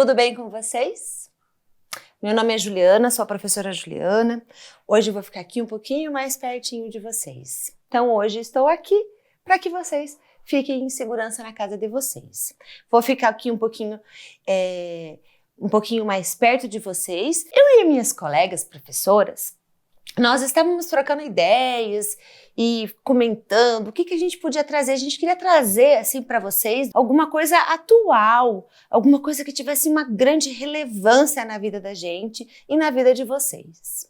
Tudo bem com vocês? Meu nome é Juliana, sou a professora Juliana. Hoje eu vou ficar aqui um pouquinho mais pertinho de vocês. Então hoje estou aqui para que vocês fiquem em segurança na casa de vocês. Vou ficar aqui um pouquinho mais perto de vocês. Eu e minhas colegas professoras, nós estávamos trocando ideias e comentando o que a gente podia trazer. A gente queria trazer assim para vocês alguma coisa atual, alguma coisa que tivesse uma grande relevância na vida da gente e na vida de vocês.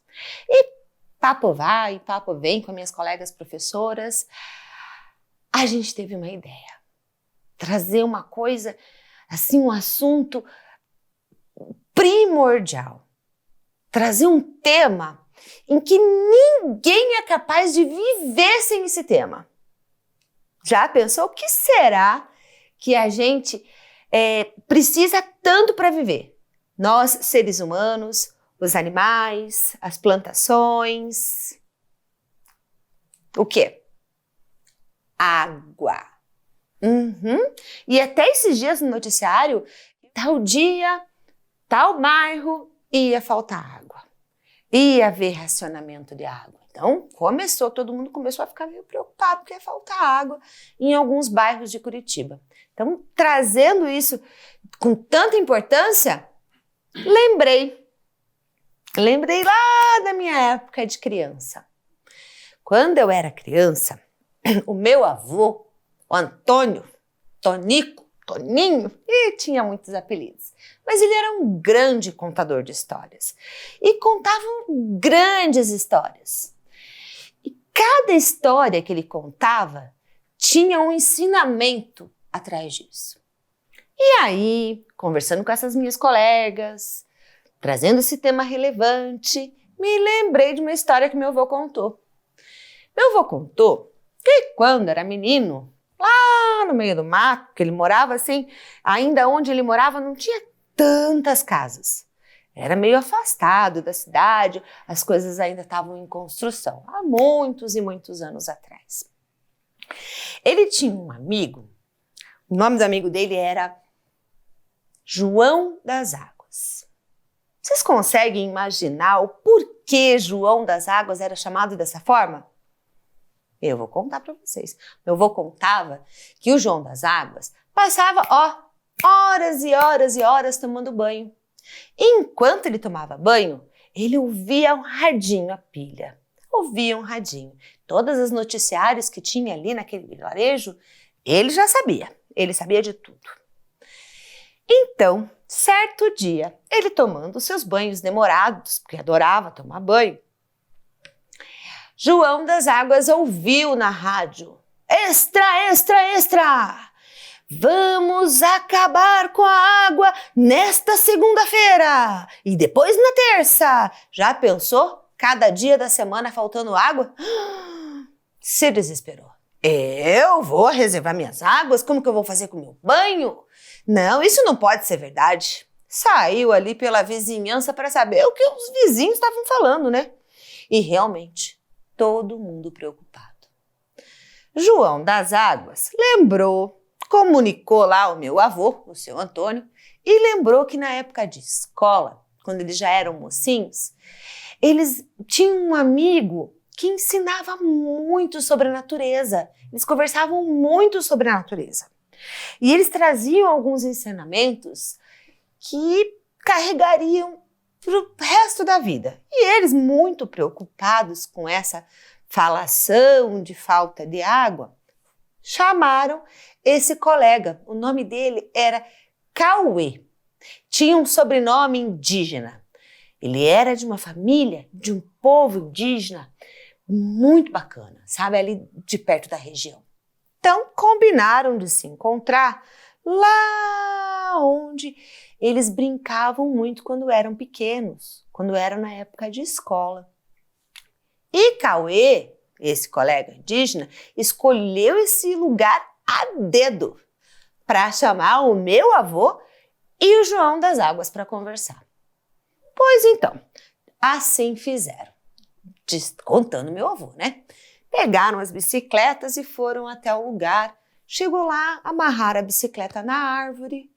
E papo vai, papo vem com minhas colegas professoras. A gente teve uma ideia. Trazer uma coisa, assim, um assunto primordial. Trazer um tema em que ninguém é capaz de viver sem esse tema. Já pensou o que será que a gente precisa tanto para viver? Nós, seres humanos, os animais, as plantações. O quê? Água. E até esses dias no noticiário, tal dia, tal bairro, ia faltar água. Ia haver racionamento de água. Então, todo mundo começou a ficar meio preocupado porque ia faltar água em alguns bairros de Curitiba. Então, trazendo isso com tanta importância, lembrei lá da minha época de criança. Quando eu era criança, o meu avô, o Antônio, Toninho, e tinha muitos apelidos, mas ele era um grande contador de histórias e contava grandes histórias. E cada história que ele contava tinha um ensinamento atrás disso. E aí, conversando com essas minhas colegas, trazendo esse tema relevante, me lembrei de uma história que meu avô contou. Meu avô contou que quando era menino, lá no meio do mato, que ele morava assim, ainda onde ele morava não tinha tantas casas. Era meio afastado da cidade, as coisas ainda estavam em construção, há muitos e muitos anos atrás. Ele tinha um amigo, o nome do amigo dele era João das Águas. Vocês conseguem imaginar o porquê João das Águas era chamado dessa forma? Eu vou contar para vocês. Meu avô contava que o João das Águas passava, horas e horas e horas tomando banho. E enquanto ele tomava banho, ele ouvia um radinho, a pilha. Ouvia um radinho. Todas as noticiários que tinha ali naquele vilarejo, ele já sabia. Ele sabia de tudo. Então, certo dia, ele tomando seus banhos demorados, porque adorava tomar banho, João das Águas ouviu na rádio: Extra, extra, extra! Vamos acabar com a água nesta segunda-feira e depois na terça. Já pensou? Cada dia da semana faltando água? Se desesperou. Eu vou reservar minhas águas? Como que eu vou fazer com o meu banho? Não, isso não pode ser verdade. Saiu ali pela vizinhança para saber o que os vizinhos estavam falando, né? E realmente, todo mundo preocupado. João das Águas lembrou, comunicou lá ao meu avô, o seu Antônio, e lembrou que na época de escola, quando eles já eram mocinhos, eles tinham um amigo que ensinava muito sobre a natureza. Eles conversavam muito sobre a natureza. E eles traziam alguns ensinamentos que carregariam para o resto da vida. E eles, muito preocupados com essa falação de falta de água, chamaram esse colega. O nome dele era Cauê. Tinha um sobrenome indígena. Ele era de uma família, de um povo indígena muito bacana, sabe? Ali de perto da região. Então, combinaram de se encontrar lá onde eles brincavam muito quando eram pequenos, quando eram na época de escola. E Cauê, esse colega indígena, escolheu esse lugar a dedo para chamar o meu avô e o João das Águas para conversar. Pois então, assim fizeram, contando meu avô, né? Pegaram as bicicletas e foram até o lugar. Chegou lá, amarraram a bicicleta na árvore.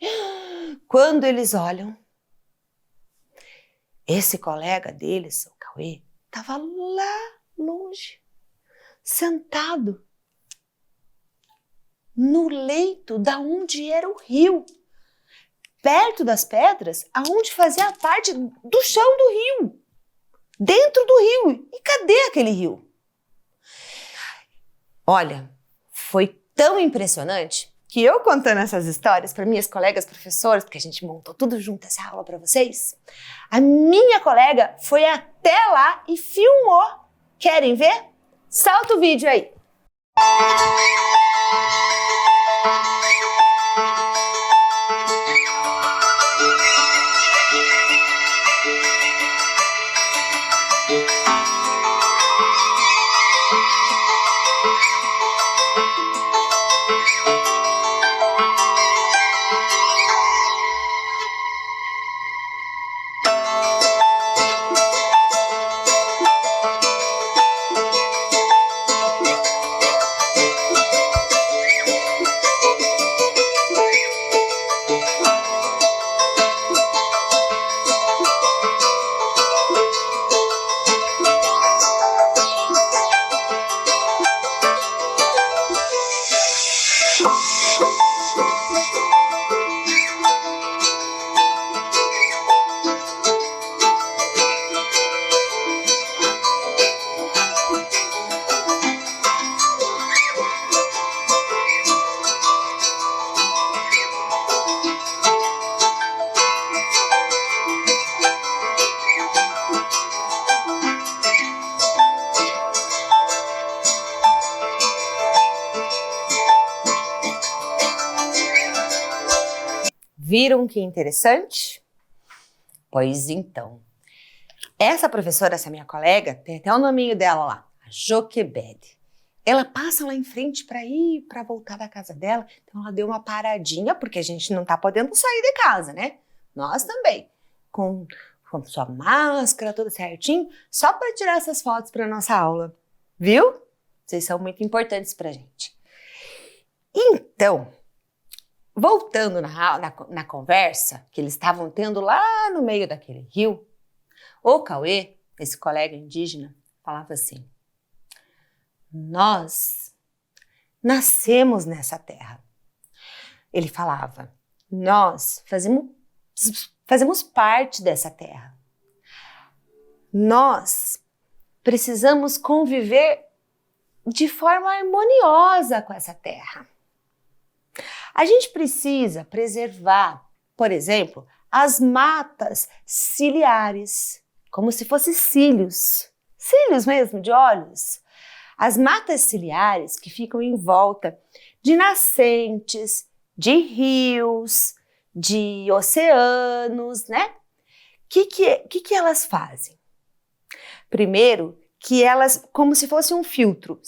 Quando eles olham, esse colega deles, o Cauê, estava lá longe, sentado no leito da onde era o rio, perto das pedras, aonde fazia parte do chão do rio, dentro do rio. E cadê aquele rio? Olha, foi tão impressionante que eu contando essas histórias para minhas colegas professoras, porque a gente montou tudo junto essa aula para vocês, a minha colega foi até lá e filmou. Querem ver? Solta o vídeo aí. Viram que interessante? Pois então, essa professora, essa minha colega, tem até o nominho dela lá, a Joquebede. Ela passa lá em frente para voltar da casa dela, então ela deu uma paradinha, porque a gente não tá podendo sair de casa, né? Nós também, com sua máscara, tudo certinho, só para tirar essas fotos para nossa aula, viu? Vocês são muito importantes pra gente. Então, voltando na conversa que eles estavam tendo lá no meio daquele rio, o Cauê, esse colega indígena, falava assim: nós nascemos nessa terra. Ele falava: nós fazemos parte dessa terra. Nós precisamos conviver de forma harmoniosa com essa terra. A gente precisa preservar, por exemplo, as matas ciliares, como se fossem cílios mesmo, de olhos. As matas ciliares que ficam em volta de nascentes, de rios, de oceanos, né? O que elas fazem? Primeiro, que elas, como se fosse um filtro,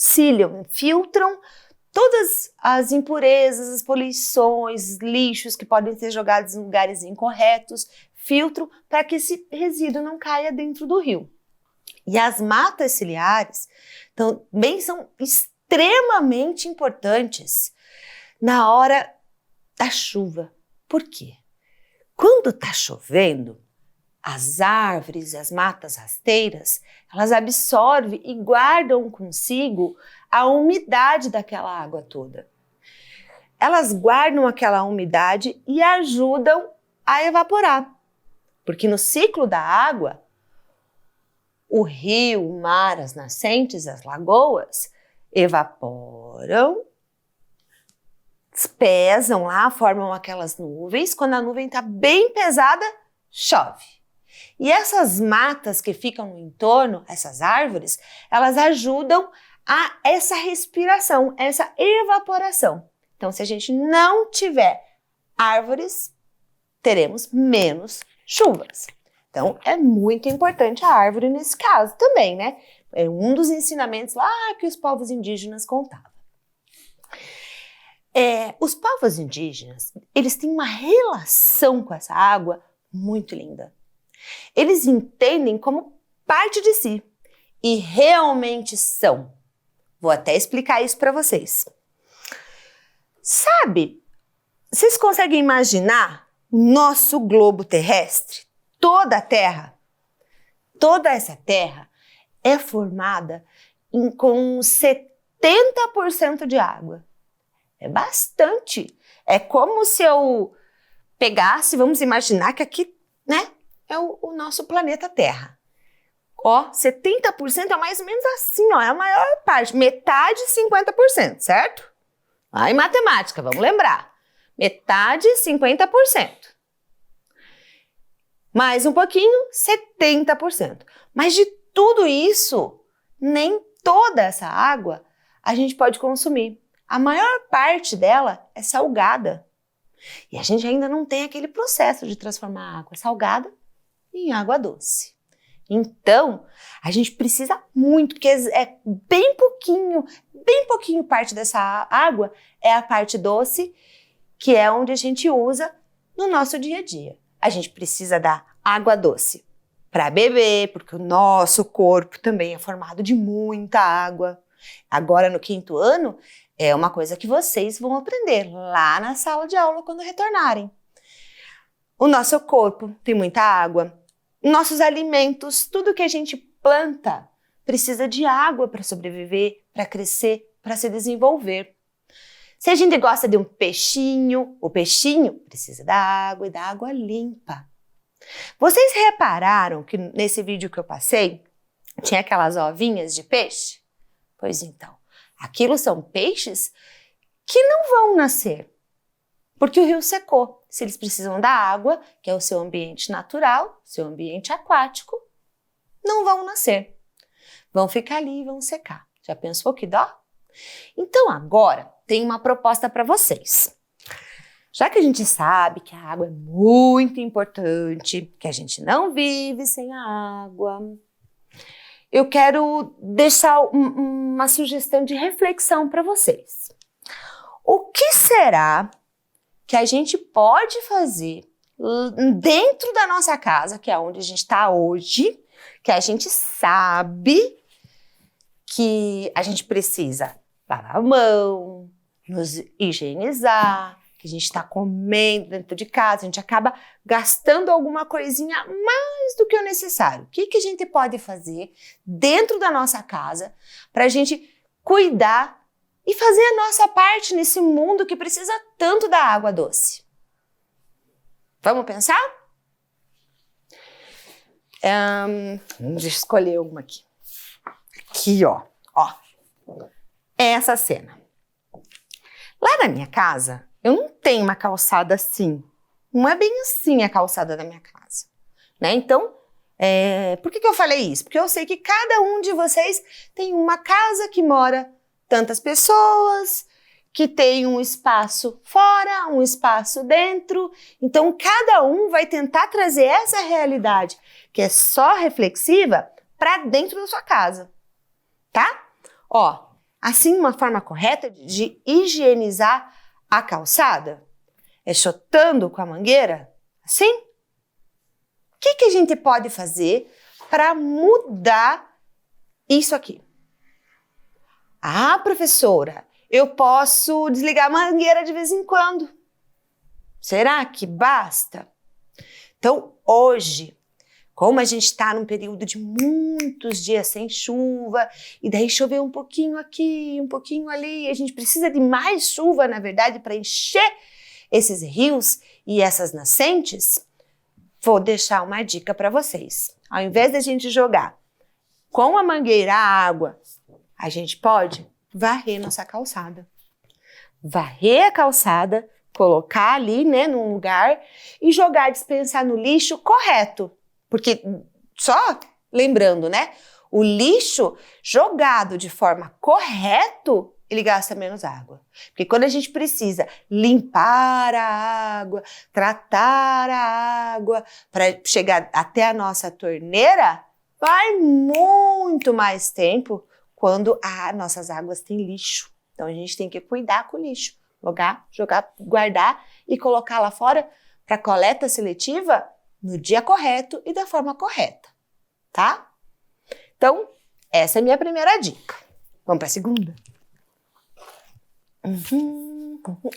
filtram todas as impurezas, as poluições, lixos que podem ser jogados em lugares incorretos, filtro para que esse resíduo não caia dentro do rio. E as matas ciliares também são extremamente importantes na hora da chuva. Por quê? Quando está chovendo, as árvores, as matas rasteiras, elas absorvem e guardam consigo a umidade daquela água toda. Elas guardam aquela umidade e ajudam a evaporar. Porque no ciclo da água, o rio, o mar, as nascentes, as lagoas evaporam, pesam lá, formam aquelas nuvens. Quando a nuvem está bem pesada, chove. E essas matas que ficam no entorno, essas árvores, elas ajudam a essa respiração, essa evaporação. Então, se a gente não tiver árvores, teremos menos chuvas. Então, é muito importante a árvore nesse caso também, né? É um dos ensinamentos lá que os povos indígenas contavam. Os povos indígenas, eles têm uma relação com essa água muito linda. Eles entendem como parte de si e realmente são. Vou até explicar isso para vocês. Sabe, vocês conseguem imaginar o nosso globo terrestre, toda a Terra, toda essa Terra é formada com 70% de água. É bastante. É como se eu pegasse, vamos imaginar que aqui, né, é o nosso planeta Terra. Ó, 70% é mais ou menos assim, ó, é a maior parte, metade 50%, certo? Aí matemática, vamos lembrar. Metade 50%. Mais um pouquinho, 70%. Mas de tudo isso, nem toda essa água a gente pode consumir. A maior parte dela é salgada. E a gente ainda não tem aquele processo de transformar a água salgada em água doce. Então, a gente precisa muito, porque é bem pouquinho parte dessa água é a parte doce, que é onde a gente usa no nosso dia a dia. A gente precisa da água doce para beber, porque o nosso corpo também é formado de muita água. Agora, no 5º ano, é uma coisa que vocês vão aprender lá na sala de aula quando retornarem. O nosso corpo tem muita água. Nossos alimentos, tudo que a gente planta, precisa de água para sobreviver, para crescer, para se desenvolver. Se a gente gosta de um peixinho, o peixinho precisa da água e da água limpa. Vocês repararam que nesse vídeo que eu passei, tinha aquelas ovinhas de peixe? Pois então, aquilo são peixes que não vão nascer, porque o rio secou. Se eles precisam da água, que é o seu ambiente natural, seu ambiente aquático, não vão nascer. Vão ficar ali e vão secar. Já pensou que dó? Então agora tem uma proposta para vocês. Já que a gente sabe que a água é muito importante, que a gente não vive sem a água, eu quero deixar uma sugestão de reflexão para vocês. O que será que a gente pode fazer dentro da nossa casa, que é onde a gente está hoje, que a gente sabe que a gente precisa lavar a mão, nos higienizar, que a gente está comendo dentro de casa, a gente acaba gastando alguma coisinha mais do que o necessário. O que a gente pode fazer dentro da nossa casa para a gente cuidar e fazer a nossa parte nesse mundo que precisa tanto da água doce? Vamos pensar? Vamos escolher uma aqui. Aqui, ó. Essa cena. Lá na minha casa, eu não tenho uma calçada assim. Não é bem assim a calçada da minha casa, né? Então, por que eu falei isso? Porque eu sei que cada um de vocês tem uma casa que mora tantas pessoas, que tem um espaço fora, um espaço dentro. Então, cada um vai tentar trazer essa realidade, que é só reflexiva, para dentro da sua casa, tá? Ó, assim, uma forma correta de higienizar a calçada é chotando com a mangueira, assim? O que a gente pode fazer para mudar isso aqui? Ah, professora, eu posso desligar a mangueira de vez em quando. Será que basta? Então, hoje, como a gente está num período de muitos dias sem chuva, e daí choveu um pouquinho aqui, um pouquinho ali, a gente precisa de mais chuva, na verdade, para encher esses rios e essas nascentes, vou deixar uma dica para vocês. Ao invés da gente jogar com a mangueira a água, a gente pode varrer nossa calçada. Varrer a calçada, colocar ali, né, num lugar e jogar, dispensar no lixo correto. Porque, só lembrando, né, o lixo jogado de forma correta, ele gasta menos água. Porque quando a gente precisa limpar a água, tratar a água, para chegar até a nossa torneira, vai muito mais tempo quando as nossas águas têm lixo. Então a gente tem que cuidar com o lixo. Jogar, guardar e colocar lá fora para coleta seletiva no dia correto e da forma correta, tá? Então, essa é a minha primeira dica. Vamos para a segunda?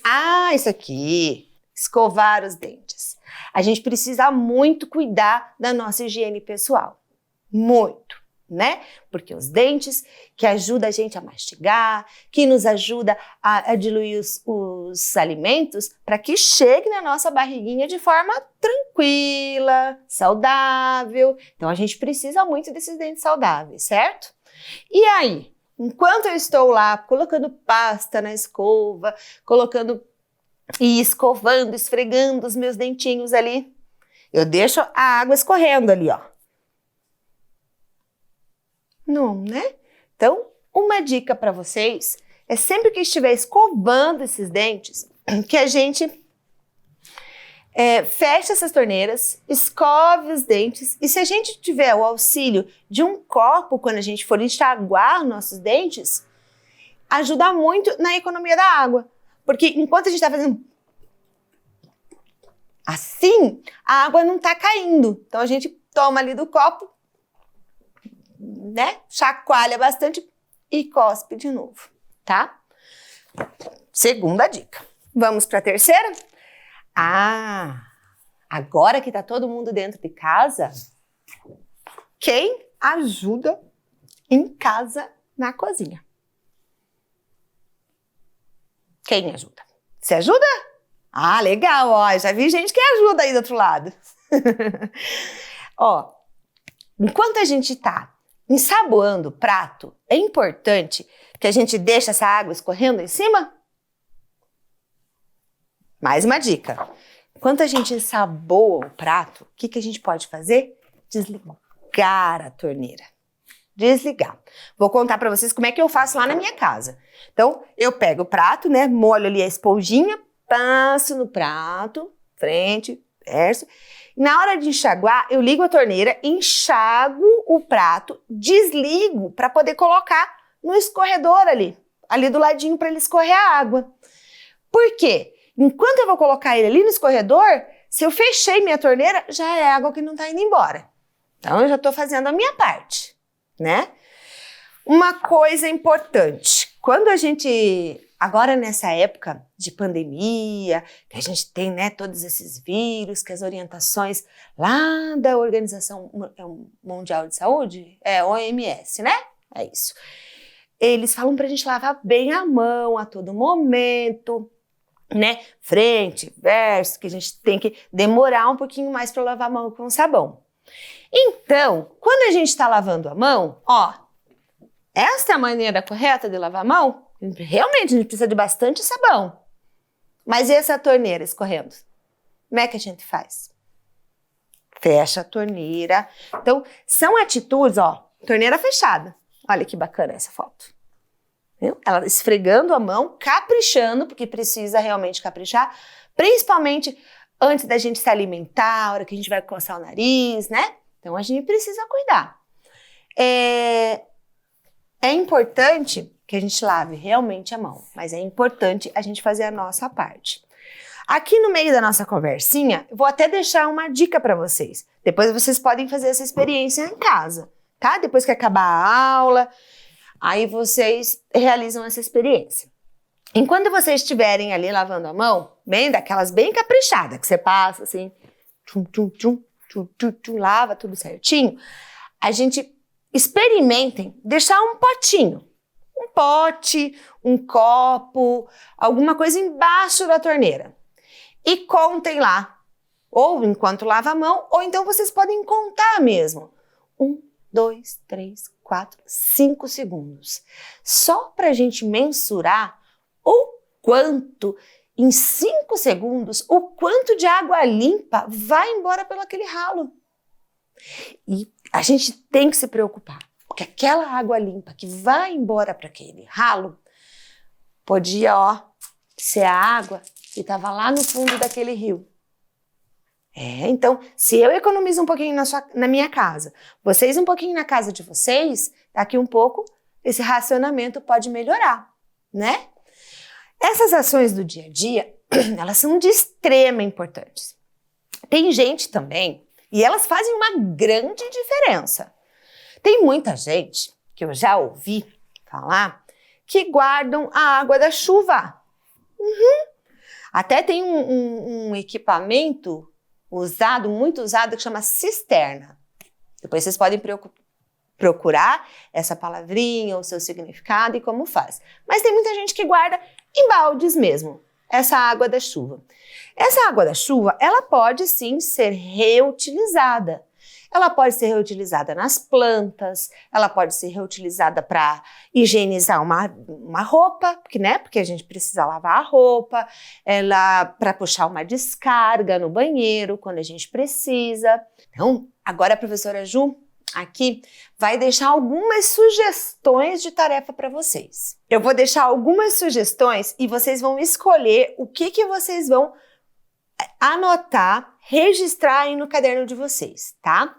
Ah, isso aqui. Escovar os dentes. A gente precisa muito cuidar da nossa higiene pessoal. Muito, né? Porque os dentes que ajudam a gente a mastigar, que nos ajuda a diluir os alimentos para que chegue na nossa barriguinha de forma tranquila, saudável. Então a gente precisa muito desses dentes saudáveis, certo? E aí, enquanto eu estou lá colocando pasta na escova, escovando, esfregando os meus dentinhos ali, eu deixo a água escorrendo ali, ó. Não, né? Então, uma dica para vocês é sempre que estiver escovando esses dentes, que a gente feche essas torneiras, escove os dentes, e se a gente tiver o auxílio de um copo quando a gente for enxaguar nossos dentes, ajuda muito na economia da água. Porque enquanto a gente está fazendo assim, a água não está caindo. Então a gente toma ali do copo, né? Chacoalha bastante e cospe de novo, tá? Segunda dica. Vamos para a terceira? Agora que tá todo mundo dentro de casa, quem ajuda em casa na cozinha? Quem ajuda? Você ajuda? Ah, legal, ó, já vi gente que ajuda aí do outro lado. Ó, enquanto a gente tá ensaboando o prato, é importante que a gente deixe essa água escorrendo em cima? Mais uma dica. Enquanto a gente ensaboa o prato, o que a gente pode fazer? Desligar a torneira. Desligar. Vou contar para vocês como é que eu faço lá na minha casa. Então, eu pego o prato, né? Molho ali a esponjinha, passo no prato, frente, verso. Na hora de enxaguar, eu ligo a torneira, enxago o prato, desligo para poder colocar no escorredor ali do ladinho para ele escorrer a água. Por quê? Enquanto eu vou colocar ele ali no escorredor, se eu fechei minha torneira, já é água que não está indo embora. Então, eu já estou fazendo a minha parte, né? Uma coisa importante, quando a gente, agora nessa época de pandemia, que a gente tem, né, todos esses vírus, que as orientações lá da Organização Mundial de Saúde, OMS, né? É isso. Eles falam pra gente lavar bem a mão a todo momento, né? Frente, verso, que a gente tem que demorar um pouquinho mais para lavar a mão com sabão. Então, quando a gente está lavando a mão, ó, esta é a maneira correta de lavar a mão? Realmente, a gente precisa de bastante sabão. Mas e essa torneira escorrendo? Como é que a gente faz? Fecha a torneira. Então, são atitudes, ó, torneira fechada. Olha que bacana essa foto. Viu? Ela esfregando a mão, caprichando, porque precisa realmente caprichar, principalmente antes da gente se alimentar, a hora que a gente vai coçar o nariz, né? Então, a gente precisa cuidar. É importante que a gente lave realmente a mão, mas é importante a gente fazer a nossa parte. Aqui no meio da nossa conversinha, eu vou até deixar uma dica para vocês. Depois vocês podem fazer essa experiência em casa, tá? Depois que acabar a aula, aí vocês realizam essa experiência. Enquanto vocês estiverem ali lavando a mão, bem daquelas bem caprichadas, que você passa assim, lava tudo certinho, a gente experimentem deixar um potinho, um pote, um copo, alguma coisa embaixo da torneira. E contem lá, ou enquanto lava a mão, ou então vocês podem contar mesmo. 1, 2, 3, 4, 5 segundos. Só para a gente mensurar o quanto, em 5 segundos, o quanto de água limpa vai embora pelo aquele ralo. E a gente tem que se preocupar, porque aquela água limpa que vai embora para aquele ralo, podia, ó, ser a água que estava lá no fundo daquele rio. Então, se eu economizo um pouquinho na minha casa, vocês um pouquinho na casa de vocês, daqui um pouco, esse racionamento pode melhorar, né? Essas ações do dia a dia, elas são de extrema importância. Tem gente também, e elas fazem uma grande diferença. Tem muita gente, que eu já ouvi falar, que guardam a água da chuva. Até tem um equipamento usado, muito usado, que chama cisterna. Depois vocês podem procurar essa palavrinha, o seu significado e como faz. Mas tem muita gente que guarda em baldes mesmo, essa água da chuva. Essa água da chuva, ela pode sim ser reutilizada. Ela pode ser reutilizada nas plantas, ela pode ser reutilizada para higienizar uma roupa, porque a gente precisa lavar a roupa, ela para puxar uma descarga no banheiro quando a gente precisa. Então, agora a professora Ju aqui vai deixar algumas sugestões de tarefa para vocês. Eu vou deixar algumas sugestões e vocês vão escolher o que vocês vão anotar, registrar aí no caderno de vocês, tá?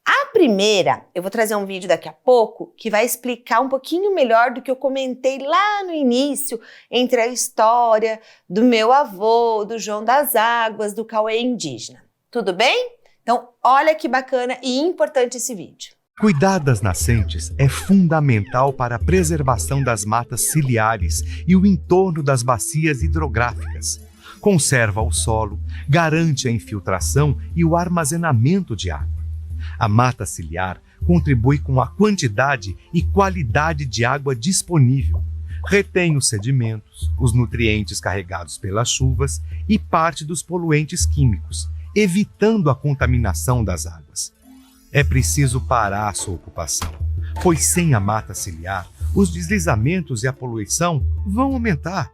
A primeira, eu vou trazer um vídeo daqui a pouco que vai explicar um pouquinho melhor do que eu comentei lá no início, entre a história do meu avô, do João das Águas, do Cauê indígena. Tudo bem? Então, olha que bacana e importante esse vídeo. Cuidar das nascentes é fundamental para a preservação das matas ciliares e o entorno das bacias hidrográficas. Conserva o solo, garante a infiltração e o armazenamento de água. A mata ciliar contribui com a quantidade e qualidade de água disponível, retém os sedimentos, os nutrientes carregados pelas chuvas e parte dos poluentes químicos, evitando a contaminação das águas. É preciso parar a sua ocupação, pois sem a mata ciliar, os deslizamentos e a poluição vão aumentar.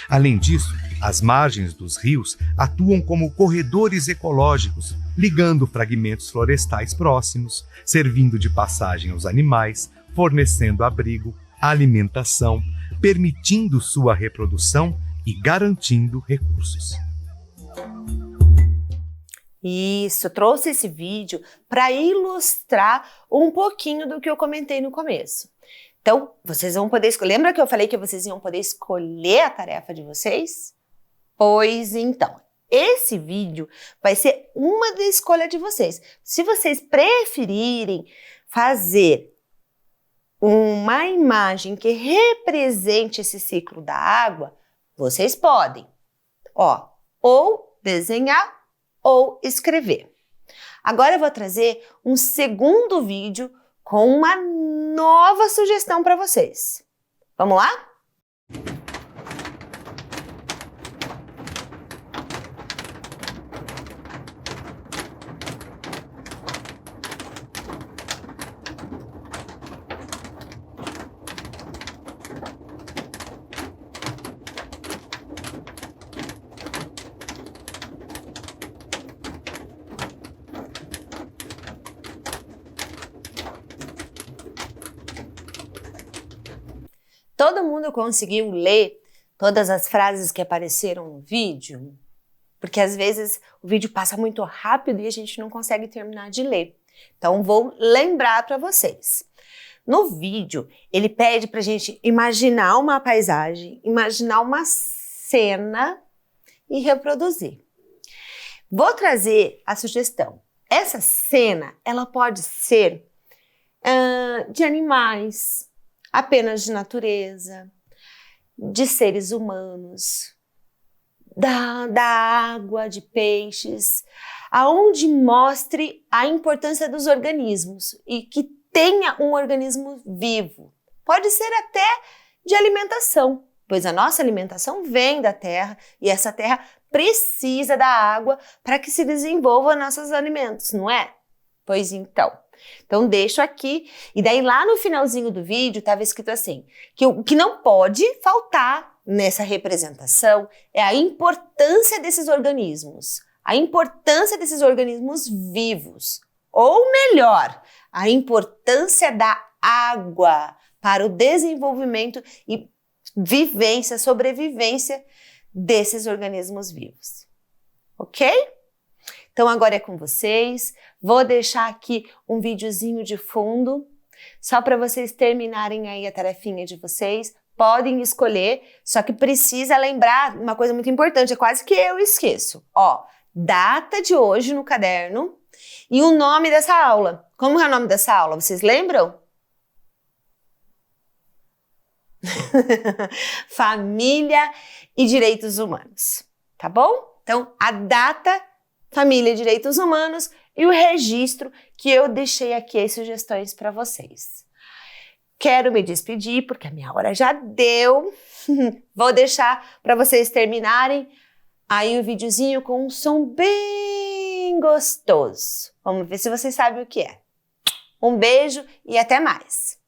Além disso, as margens dos rios atuam como corredores ecológicos, ligando fragmentos florestais próximos, servindo de passagem aos animais, fornecendo abrigo, alimentação, permitindo sua reprodução e garantindo recursos. Isso, trouxe esse vídeo para ilustrar um pouquinho do que eu comentei no começo. Então, vocês vão poder escolher. Lembra que eu falei que vocês iam poder escolher a tarefa de vocês? Pois então, esse vídeo vai ser uma da escolha de vocês. Se vocês preferirem fazer uma imagem que represente esse ciclo da água, vocês podem, ou desenhar ou escrever. Agora eu vou trazer um segundo vídeo com uma nova sugestão para vocês. Vamos lá? Todo mundo conseguiu ler todas as frases que apareceram no vídeo? Porque às vezes o vídeo passa muito rápido e a gente não consegue terminar de ler. Então vou lembrar para vocês. No vídeo, ele pede para a gente imaginar uma paisagem, imaginar uma cena e reproduzir. Vou trazer a sugestão. Essa cena, ela pode ser de animais, apenas de natureza, de seres humanos, da água, de peixes, aonde mostre a importância dos organismos e que tenha um organismo vivo. Pode ser até de alimentação, pois a nossa alimentação vem da terra e essa terra precisa da água para que se desenvolvam nossos alimentos, não é? Pois então. Então deixo aqui, e daí lá no finalzinho do vídeo estava escrito assim, que o que não pode faltar nessa representação é a importância desses organismos, a importância desses organismos vivos, ou melhor, a importância da água para o desenvolvimento e vivência, sobrevivência desses organismos vivos, ok? Então agora é com vocês, vou deixar aqui um videozinho de fundo, só para vocês terminarem aí a tarefinha de vocês, podem escolher, só que precisa lembrar uma coisa muito importante, é quase que eu esqueço, data de hoje no caderno e o nome dessa aula. Como é o nome dessa aula, vocês lembram? Família e Direitos Humanos, tá bom? Então a data família e direitos humanos e o registro que eu deixei aqui as sugestões para vocês. Quero me despedir porque a minha hora já deu. Vou deixar para vocês terminarem aí um videozinho com um som bem gostoso. Vamos ver se vocês sabem o que é. Um beijo e até mais!